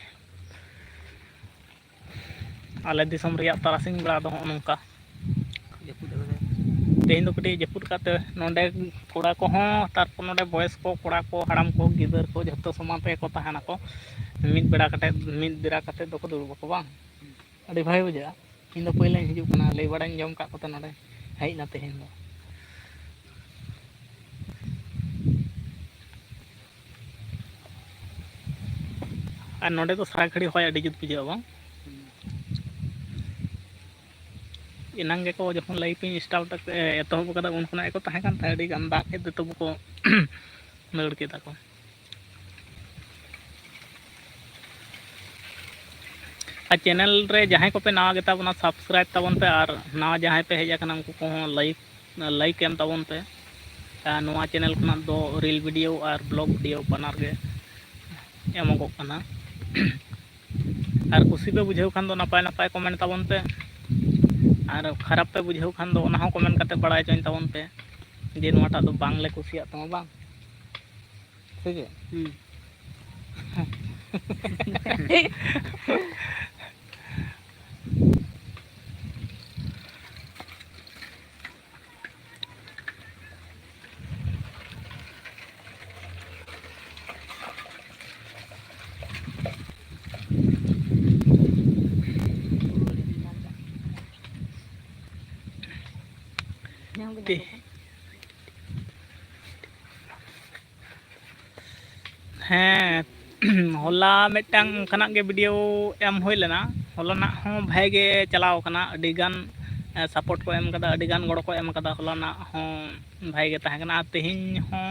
आले दिसम रिया तरासिंग बेड़ा दो नोंका तेहन दो कटी जपुट काते नोंडे कोड़ा को हो तारपर नोंडे बॉयस को कोड़ा को हड़ाम को गिदर को जतो समान पे को तहना को मिद बेड़ा कटे मिद बेड़ा कते दो को दुरब को बांग अड़ी भाई बुझा इन दो पहले हिजू कना लई बड़ाኝ जम का को नोंडे हेज ना तेहन दो और नोंडे तो सारा घड़ी होय अड़ी जुत बुझा बांग इनांग के को जखन लाइफ इन स्टार्ट एतहब कदा उन खना को तहे कान अड़ी गान दाग के तब को नड़ के ताको आ चैनल रे जहां को पे नवा गेता बना सब्सक्राइब ताबन पे और नवा जहां पे हेजा कना उनको को लाइक एम ताबन पे नवा चैनल खना दो रील वीडियो और ब्लॉग वीडियो बनार गे एमगो कना और कुसी पे बुझाव खान दो नपाय नपाय कमेंट ताबन पे और खराब पे बुझाव खान दो ना कमेंट करते बड़ाय चोइन ताबन पे जे नोटा दो बांगले कुसिया तमा बांग ठीक है हाँ होला मिटांग खना के वीडियो एम होय लेना होला ना हो भागे चलाव कना अडी गान सपोर्ट को एम कदा अडी गान गड़ को एम कदा होला ना हो भागे तहे कना तेहिन हो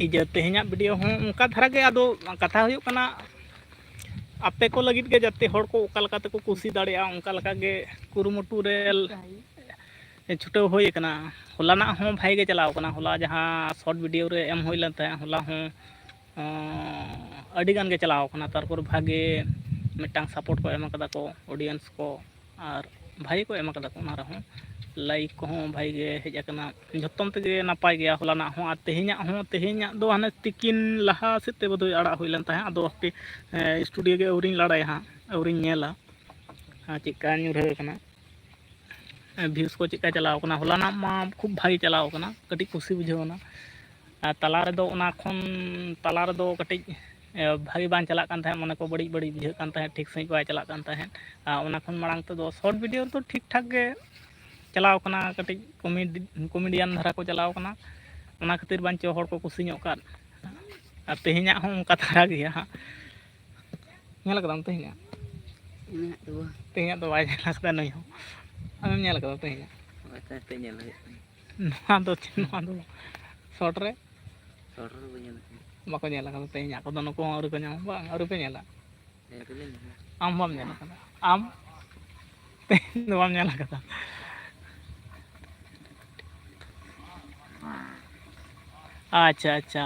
इजे तेहिना वीडियो हो उनका धरा के आदो कथा हुयो कना आपे को लगित के जते हड़ को ओका लका को कुसी दाड़िया उनका लका गे कुरुमुटु रे छुटे होय कना होला ना हो भाई गे चलाव कना होला जहां शॉर्ट वीडियो रे एम होय लनते होला हो अडी गान गे चलाव कना तारपर भागे मिटांग सपोर्ट को एम कदा को ऑडियंस को और भाई को एम कदा को ना रहो लाइक को हो भाई गे हेज कना जतम ते नापाय गया होला ना हो तेहिना दो हाने तिकिन लहा सेते बदो आड़ा होय लनते आदो स्टूडियो गे औरिन लड़ाय हां औरिन नेला चिका न्यूर कना व्यूज को चिका चलाव कना होला ना मा खूब भाई चलाव कना कटी खुशी बुझावना तला रे दो ओना खन तला रे दो कटी भागी बान चला कान थाहे मने को बड़ी बड़ी बुझा कान थाहे ठीक सही बाय चला कान थाहे ओना खन मांग ते दो शॉर्ट वीडियो तो ठीक ठाक गे चलाव कना कटी कॉमेडियन धरा को चलाव कना ओना खातिर बांचो हड़ को खुशी ᱧᱚᱜ कान तेहिना हो उनका धारा गया नेल कदम तेहिना तो बाय चला कदा नई हो आमें नेल कदा तेहिना ते नेल नवा दो शॉर्ट रे bako nyala kalau tanya aku dono ko aru ko nyam bang aru pe nyala am bam nyala kada am no bam nyala kada अच्छा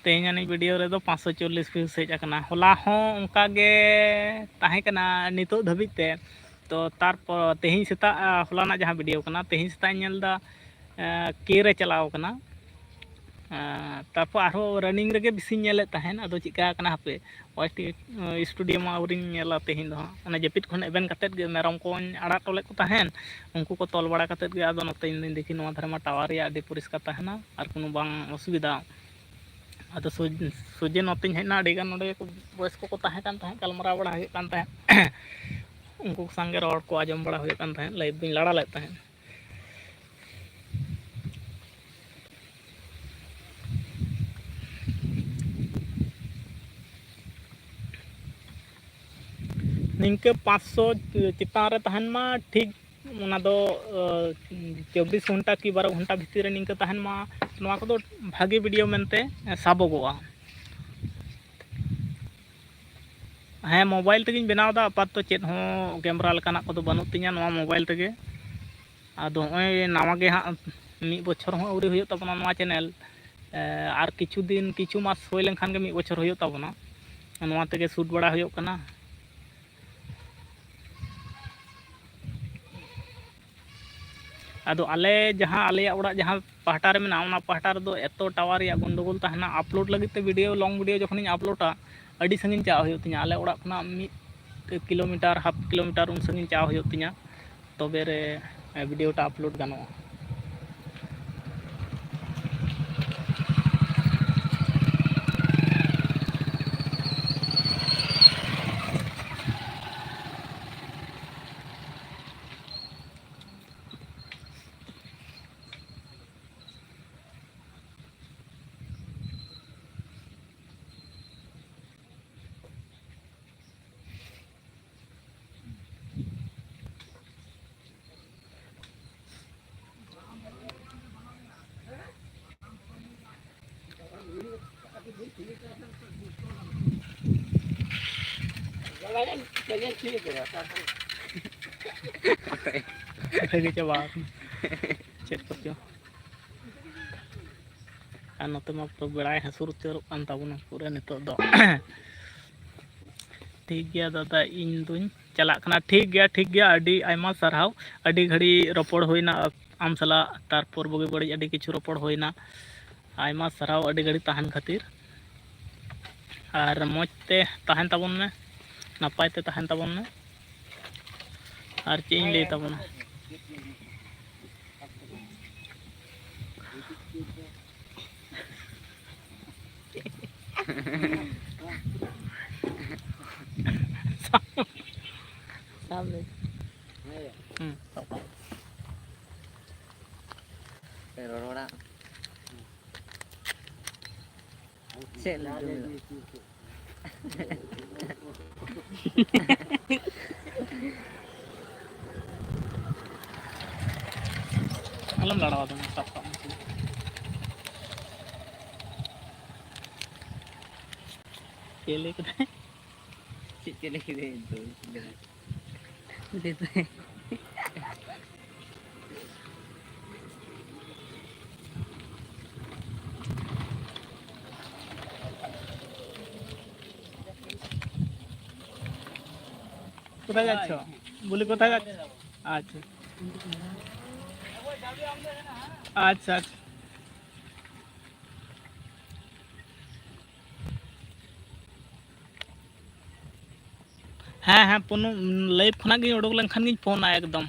तेहना नि वीडियो रे दो 540 व्यूज हेज akana होला हो उनका गे ताहे कना नितो धबित ते तो तारपर तेहिन सेता होला ना जहां वीडियो कना तेहिन सेता नेलदा के रे चलाव कना तारपर आरो रनिंग रेगे बिसी नेले ताहेन आदो चिका कना हापे ओटी स्टूडियो मा औरिन नेला तेहिन दो ओना जपित खन एबेन कतेत गे मेरम को आड़ा टोले को ताहेन उनको को तोल बड़ा कतेत गे आदो नते इन देखि नवा धर्मा टावर या आदि परिष्कार ताहेना आर कोनो बांग असुविधा आदो सोजे नते हेना अडिगान नोडे को बॉयस को ताहे कान ताहे कलमरा बड़ा हे कान ताहे उनको संगे रोड को आजम बड़ा होय कान ताहे लाइव बिन लड़ा ले ताहे निंके 500 चितान रे तहन मा ठीक ओना दो 24 घंटा की 12 घंटा भीतर निंके तहन मा नोआ को भागी वीडियो मेनते साबोगोआ। हाँ मोबाइल तेगिन बनावदा आपात तो चेत हों कैमरा लेकाना को बनू तिया नोआ मोबाइल तेगे आदो होय नावा गे हाँ मी बछर हों अवरी हुयो तबना नोआ चैनल आर किछु दिन किछु मास होय लेनखान गे मी बछर हुयो तबना नोआ तेगे शूट बड़ा हुयो कना। आदो आले जहाँ आलेया ओड़ा जहाँ पहाटा रे मेना ओना पहाटा रे दो एतो टावर या गंडगोल तहना अपलोड लगित ते वीडियो लॉन्ग वीडियो जखनिन अपलोडा अडी संगिन चा हुयो तिया आले ओड़ा खना 1 किलोमीटर हाफ किलोमीटर उन संगिन चा हुयो तिया तबे रे वीडियो टा upload गानोआ। Lagi coba cek kerja kan nonton mau berai hasur ceruk antabun pura nito do ठीक गया दादा इन दुन चला कना ठीक गया अडी आयमा सरहाव अडी घड़ी रोपड़ होइना आम सला तारपर बगे बड़ी अडी किछु रोपड़ होइना आयमा सरहाव अडी घड़ी तहन खातिर और मजते तहन ताबन में नपाय ते तहन ताबन में और चेंज ले ताबन सामने रोड़ा से alam ladawa dong tapa केले कदे चले के तो কোথায় যাচ্ছ বলি কোথায় যাচ্ছ আচ্ছা আচ্ছা আচ্ছা हाँ हाँ फोन लाइव खना गी उडक लेनखान गी फोन एकदम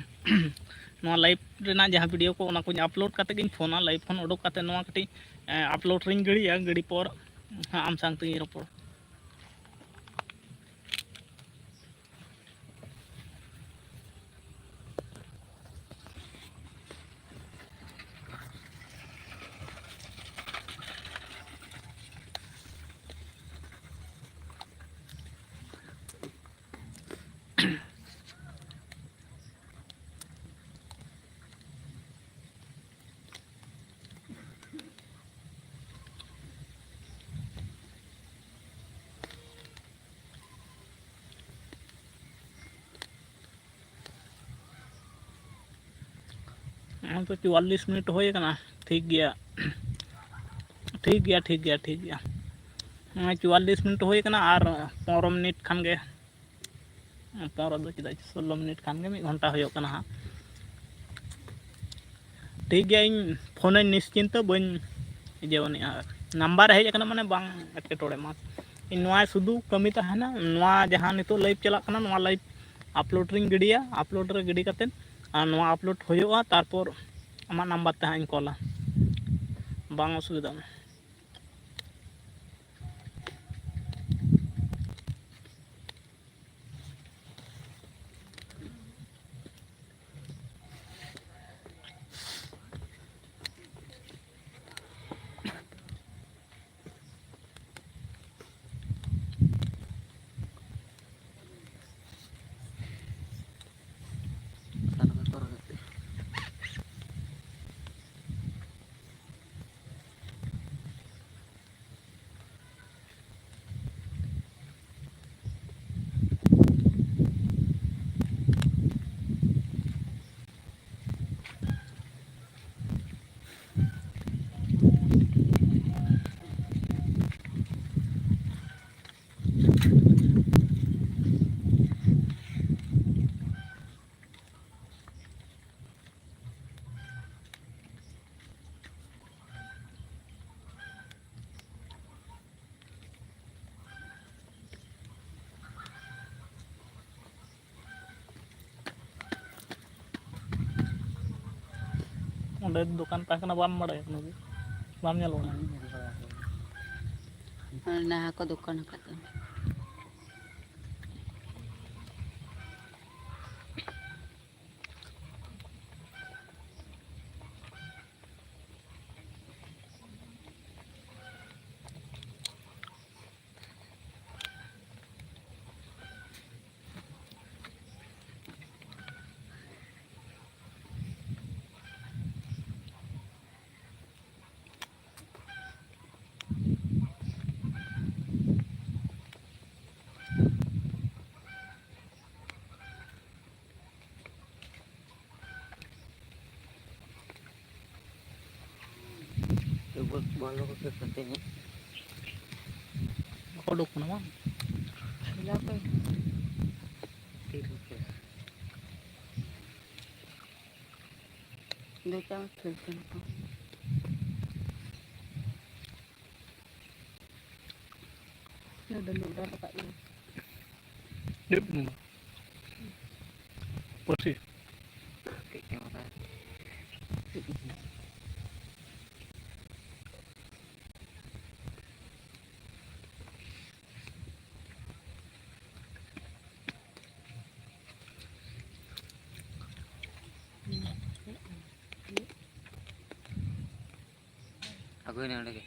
नोआ लाइव रेना जहाँ वीडियो को उना को अपलोड करते गी फोन लाइव फोन उडक करते नोआ कटी अपलोड रिंग गड़िया गड़ी पर हाँ आम सांग ते रोपड़ हम तो 44 मिनट हो ठीक गया 44 मिनट हो और 15 मिनट खान गे 15 दो चेदा 16 मिनट खान गे 1 घंटा हो हाँ ठीक गया इन फोन निश्चिंत बन इजेवनी नंबर हेज माने बांग एटकेटोड़े मा इन शुद्ध कमी तहना जहाँ नितो लाइव चलना लाइव अपलोड रिंग गिडिया अपलोड रे गिडी करते अपलोड होगा तारपर आमा नंबर तहां कॉला बांग असुविधा ᱚᱸᱰᱮ ᱫᱚᱠᱟᱱ ᱛᱟᱦᱮᱸ ᱠᱟᱱᱟ ᱵᱟᱢ ᱵᱟᱲᱟᱭᱟ ᱚᱱᱟ ᱫᱚ ᱵᱟᱢ ᱧᱮᱞ ᱵᱟᱲᱟᱭᱟ Nah, aku dukan kata. Coba malu ke katanya. ᱵᱟᱠᱚ ᱩᱰᱩᱠ ᱠᱟᱱᱟ ᱵᱟᱝ Silakan. Dia jangan telepon aku. Dia udah ludah kayaknya. dia bingung persis Kayaknya orang. Aku ini ada ke?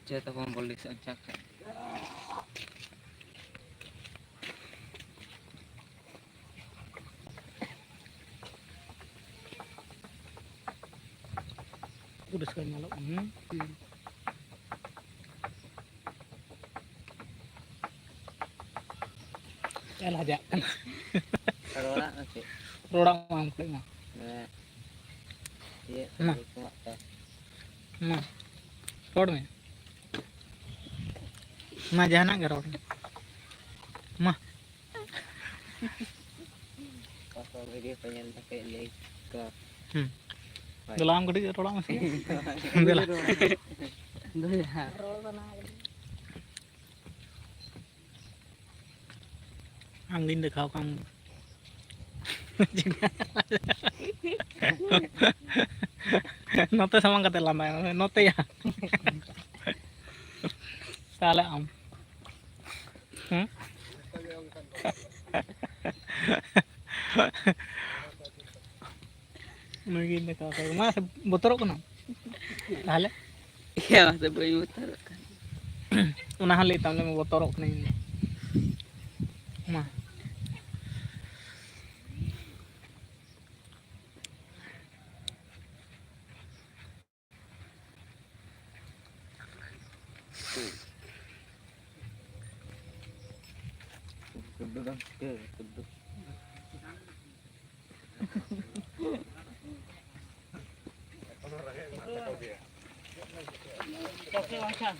Jatuh kompol di sancak. udah sekali nyalok ya lah aja kan Kalau orang nanti. orang mangklik mah Nah. Iya. Nah. nah road में mah jahanam ke road mah Kalau video pengen pakai link ke. dalam gede road masih dalam Itu ya. angin dekat kamu note sama kata lama note ya salah am mungkin dekat kamu mas botorok kena salah Iya, masa boleh muter kan. una hal itu namanya botorok kena ini mah Kudu dong, kudu. Oke, macam.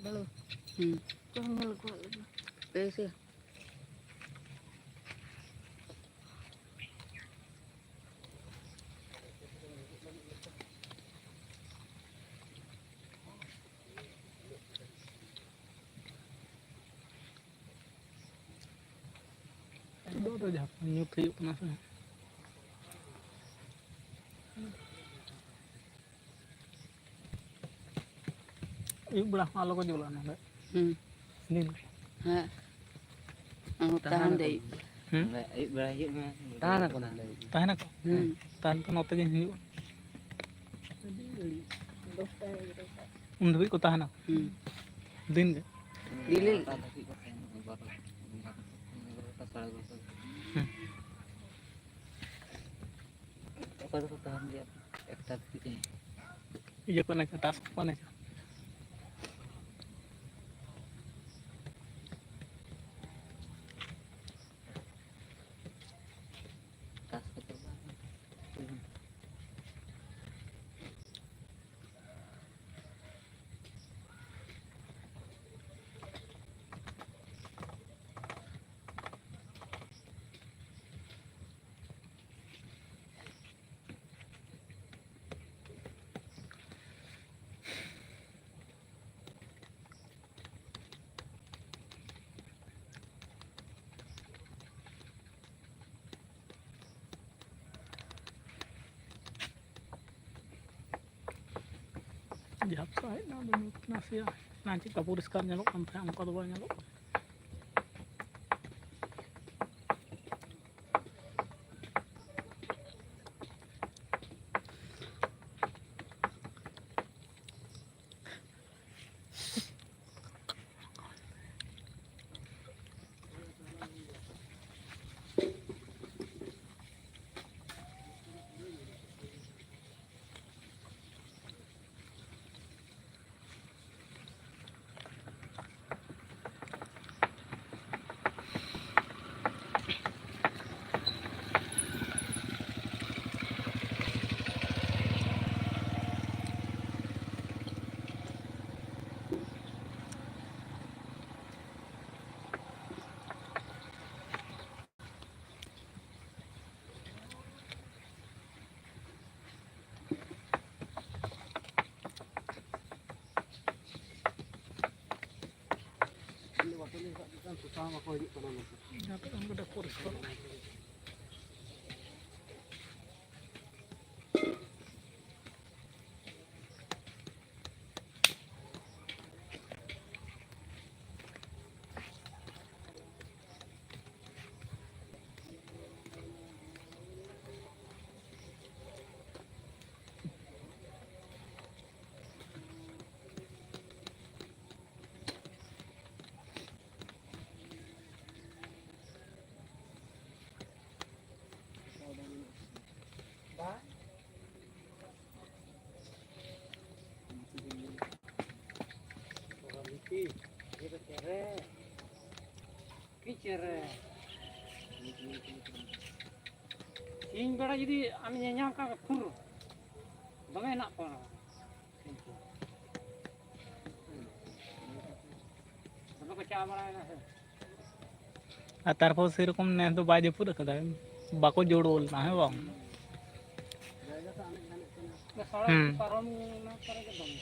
Belum. Jangan lupa. Besi. itu tuh jahat nyut hiu kena sana ibu belah malu kau jualan ada ini Ha. Ang tahan day. Ay, berakhir mah. Tahan ako na day. tahan aku tahan kan note yang hiu उन धबी को ताहना दिन के दिले apa tuh tahan dia ektat gitu iya ko na tas ko na tas keterbang jawab saya na dulu nasi ya nanti kapuriskar nyalok sampai angka dua nyalok dapat angka kapuriskar Siang bera jadi kami nyam ka kur. Dome enak pa. Dome ko cha mara na. আর তারপর সেরকম নেই তো বাজে পুরো কথা বাকো জোড়ল না হ্যাঁ বাং Parom na para ke dome.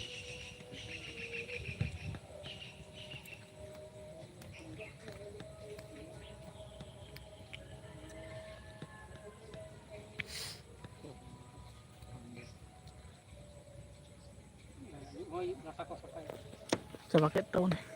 Hoy, nasa ko sa tayo. coba kita tahu nih